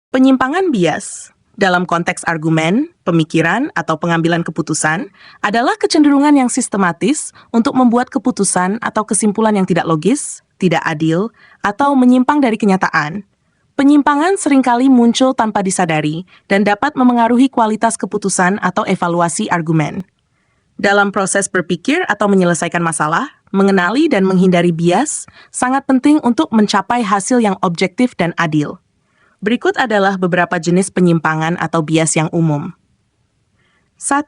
Penyimpangan bias dalam konteks argumen, pemikiran, atau pengambilan keputusan adalah kecenderungan yang sistematis untuk membuat keputusan atau kesimpulan yang tidak logis, tidak adil, atau menyimpang dari kenyataan. Penyimpangan seringkali muncul tanpa disadari dan dapat memengaruhi kualitas keputusan atau evaluasi argumen. Dalam proses berpikir atau menyelesaikan masalah, mengenali dan menghindari bias sangat penting untuk mencapai hasil yang objektif dan adil. Berikut adalah beberapa jenis penyimpangan atau bias yang umum. 1.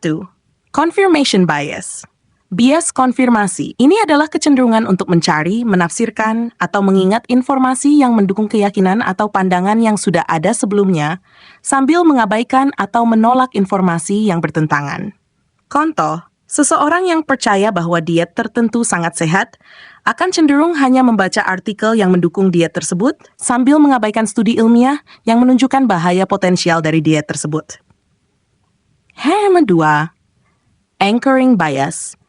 Confirmation bias. Bias konfirmasi. Ini adalah kecenderungan untuk mencari, menafsirkan, atau mengingat informasi yang mendukung keyakinan atau pandangan yang sudah ada sebelumnya, sambil mengabaikan atau menolak informasi yang bertentangan. Contoh, seseorang yang percaya bahwa diet tertentu sangat sehat akan cenderung hanya membaca artikel yang mendukung diet tersebut sambil mengabaikan studi ilmiah yang menunjukkan bahaya potensial dari diet tersebut. Yang kedua, anchoring bias.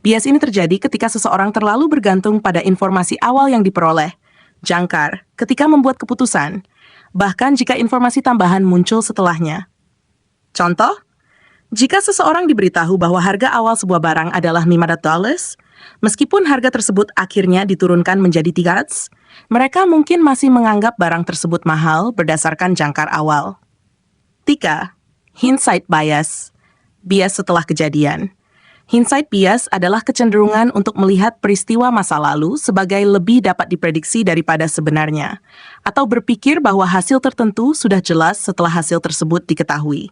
Bias ini terjadi ketika seseorang terlalu bergantung pada informasi awal yang diperoleh, jangkar, ketika membuat keputusan, bahkan jika informasi tambahan muncul setelahnya. Contoh, jika seseorang diberitahu bahwa harga awal sebuah barang adalah $500, meskipun harga tersebut akhirnya diturunkan menjadi $300, mereka mungkin masih menganggap barang tersebut mahal berdasarkan jangkar awal. 3. Hindsight bias. Bias setelah kejadian. Hindsight bias adalah kecenderungan untuk melihat peristiwa masa lalu sebagai lebih dapat diprediksi daripada sebenarnya, atau berpikir bahwa hasil tertentu sudah jelas setelah hasil tersebut diketahui.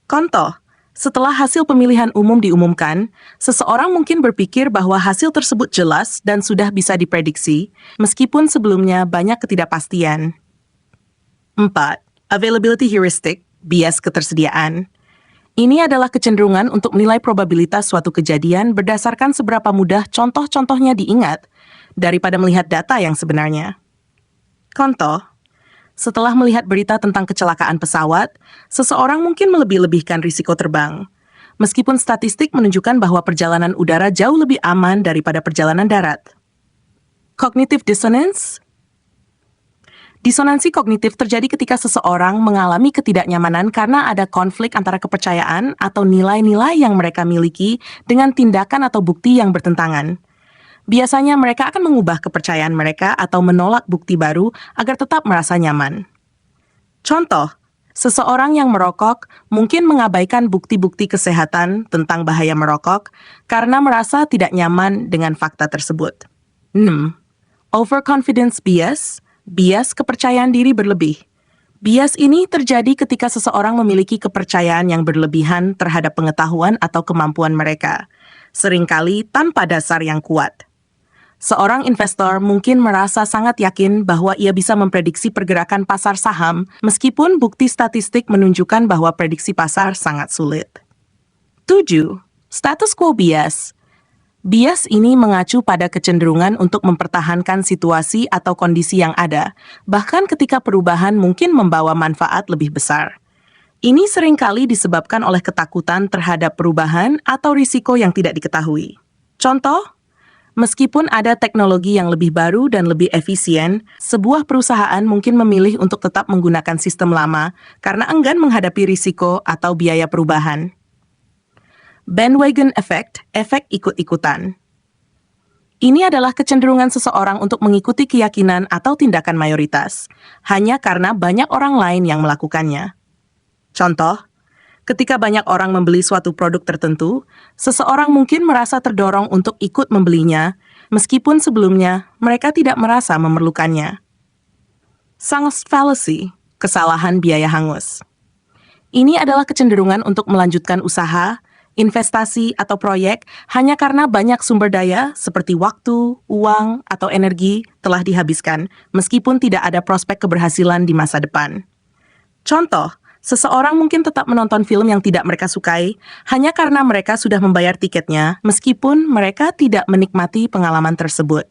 Contoh, setelah hasil pemilihan umum diumumkan, seseorang mungkin berpikir bahwa hasil tersebut jelas dan sudah bisa diprediksi, meskipun sebelumnya banyak ketidakpastian. 4. Availability heuristic, bias ketersediaan. Ini adalah kecenderungan untuk menilai probabilitas suatu kejadian berdasarkan seberapa mudah contoh-contohnya diingat daripada melihat data yang sebenarnya. Contoh, setelah melihat berita tentang kecelakaan pesawat, seseorang mungkin melebih-lebihkan risiko terbang, meskipun statistik menunjukkan bahwa perjalanan udara jauh lebih aman daripada perjalanan darat. Cognitive dissonance. Disonansi kognitif terjadi ketika seseorang mengalami ketidaknyamanan karena ada konflik antara kepercayaan atau nilai-nilai yang mereka miliki dengan tindakan atau bukti yang bertentangan. Biasanya mereka akan mengubah kepercayaan mereka atau menolak bukti baru agar tetap merasa nyaman. Contoh, seseorang yang merokok mungkin mengabaikan bukti-bukti kesehatan tentang bahaya merokok karena merasa tidak nyaman dengan fakta tersebut. 6. Overconfidence bias. Bias kepercayaan diri berlebih. Bias ini terjadi ketika seseorang memiliki kepercayaan yang berlebihan terhadap pengetahuan atau kemampuan mereka, seringkali tanpa dasar yang kuat. Seorang investor mungkin merasa sangat yakin bahwa ia bisa memprediksi pergerakan pasar saham, meskipun bukti statistik menunjukkan bahwa prediksi pasar sangat sulit. 7. Status quo bias. Bias ini mengacu pada kecenderungan untuk mempertahankan situasi atau kondisi yang ada, bahkan ketika perubahan mungkin membawa manfaat lebih besar. Ini seringkali disebabkan oleh ketakutan terhadap perubahan atau risiko yang tidak diketahui. Contoh, meskipun ada teknologi yang lebih baru dan lebih efisien, sebuah perusahaan mungkin memilih untuk tetap menggunakan sistem lama karena enggan menghadapi risiko atau biaya perubahan. Bandwagon effect, efek ikut-ikutan. Ini adalah kecenderungan seseorang untuk mengikuti keyakinan atau tindakan mayoritas, hanya karena banyak orang lain yang melakukannya. Contoh, ketika banyak orang membeli suatu produk tertentu, seseorang mungkin merasa terdorong untuk ikut membelinya, meskipun sebelumnya mereka tidak merasa memerlukannya. Sunk fallacy, kesalahan biaya hangus. Ini adalah kecenderungan untuk melanjutkan usaha, investasi, atau proyek hanya karena banyak sumber daya seperti waktu, uang, atau energi telah dihabiskan, meskipun tidak ada prospek keberhasilan di masa depan. Contoh, seseorang mungkin tetap menonton film yang tidak mereka sukai hanya karena mereka sudah membayar tiketnya, meskipun mereka tidak menikmati pengalaman tersebut.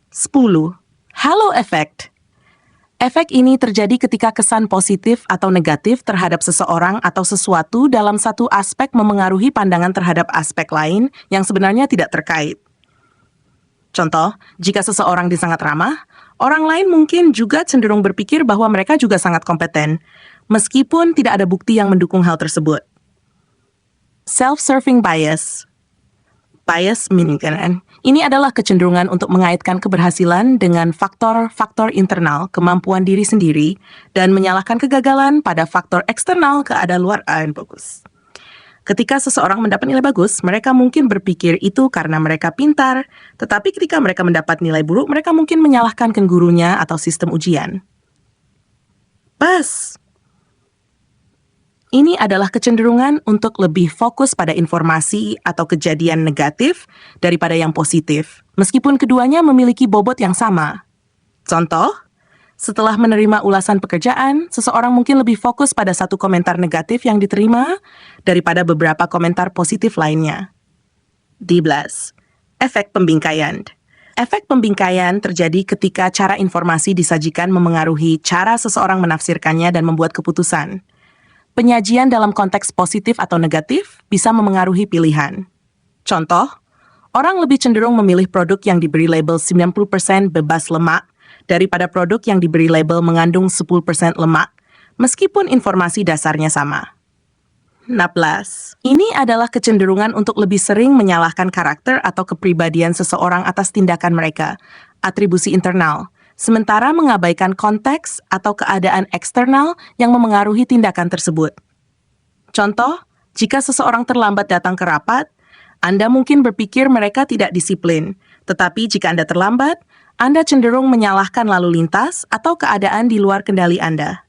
10. Halo effect. Efek ini terjadi ketika kesan positif atau negatif terhadap seseorang atau sesuatu dalam satu aspek memengaruhi pandangan terhadap aspek lain yang sebenarnya tidak terkait. Contoh, jika seseorang disangat ramah, Orang lain mungkin juga cenderung berpikir bahwa mereka juga sangat kompeten, meskipun tidak ada bukti yang mendukung hal tersebut. Self-serving bias. Bias meaning ini adalah kecenderungan untuk mengaitkan keberhasilan dengan faktor-faktor internal kemampuan diri sendiri dan menyalahkan kegagalan pada faktor eksternal keadaan luar yang bagus. Ketika seseorang mendapat nilai bagus, mereka mungkin berpikir itu karena mereka pintar, tetapi ketika mereka mendapat nilai buruk, mereka mungkin menyalahkan gurunya atau sistem ujian. Pas. Ini adalah kecenderungan untuk lebih fokus pada informasi atau kejadian negatif daripada yang positif, meskipun keduanya memiliki bobot yang sama. Contoh, setelah menerima ulasan pekerjaan, seseorang mungkin lebih fokus pada satu komentar negatif yang diterima daripada beberapa komentar positif lainnya. 12. Efek pembingkaian. Efek pembingkaian terjadi ketika cara informasi disajikan memengaruhi cara seseorang menafsirkannya dan membuat keputusan. Penyajian dalam konteks positif atau negatif bisa memengaruhi pilihan. Contoh, orang lebih cenderung memilih produk yang diberi label 90% bebas lemak daripada produk yang diberi label mengandung 10% lemak, meskipun informasi dasarnya sama. 16. Ini adalah kecenderungan untuk lebih sering menyalahkan karakter atau kepribadian seseorang atas tindakan mereka, atribusi internal, sementara mengabaikan konteks atau keadaan eksternal yang memengaruhi tindakan tersebut. Contoh, jika seseorang terlambat datang ke rapat, Anda mungkin berpikir mereka tidak disiplin, tetapi jika Anda terlambat, Anda cenderung menyalahkan lalu lintas atau keadaan di luar kendali Anda.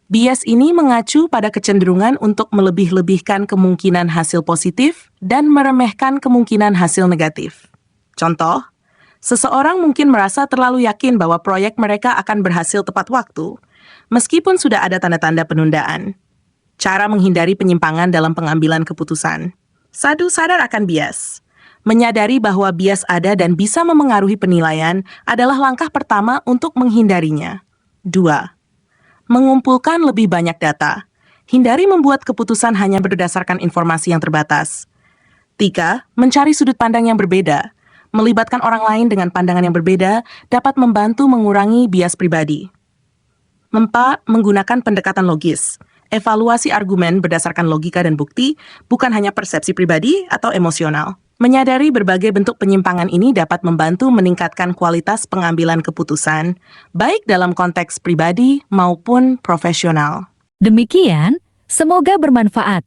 Bias ini mengacu pada kecenderungan untuk melebih-lebihkan kemungkinan hasil positif dan meremehkan kemungkinan hasil negatif. Contoh, seseorang mungkin merasa terlalu yakin bahwa proyek mereka akan berhasil tepat waktu, meskipun sudah ada tanda-tanda penundaan. Cara menghindari penyimpangan dalam pengambilan keputusan. 1. Sadar akan bias. Menyadari bahwa bias ada dan bisa memengaruhi penilaian adalah langkah pertama untuk menghindarinya. 2. Mengumpulkan lebih banyak data. Hindari membuat keputusan hanya berdasarkan informasi yang terbatas. 3. Mencari sudut pandang yang berbeda. Melibatkan orang lain dengan pandangan yang berbeda dapat membantu mengurangi bias pribadi. 4. Menggunakan pendekatan logis. Evaluasi argumen berdasarkan logika dan bukti, bukan hanya persepsi pribadi atau emosional. Menyadari berbagai bentuk penyimpangan ini dapat membantu meningkatkan kualitas pengambilan keputusan, baik dalam konteks pribadi maupun profesional. Demikian, semoga bermanfaat.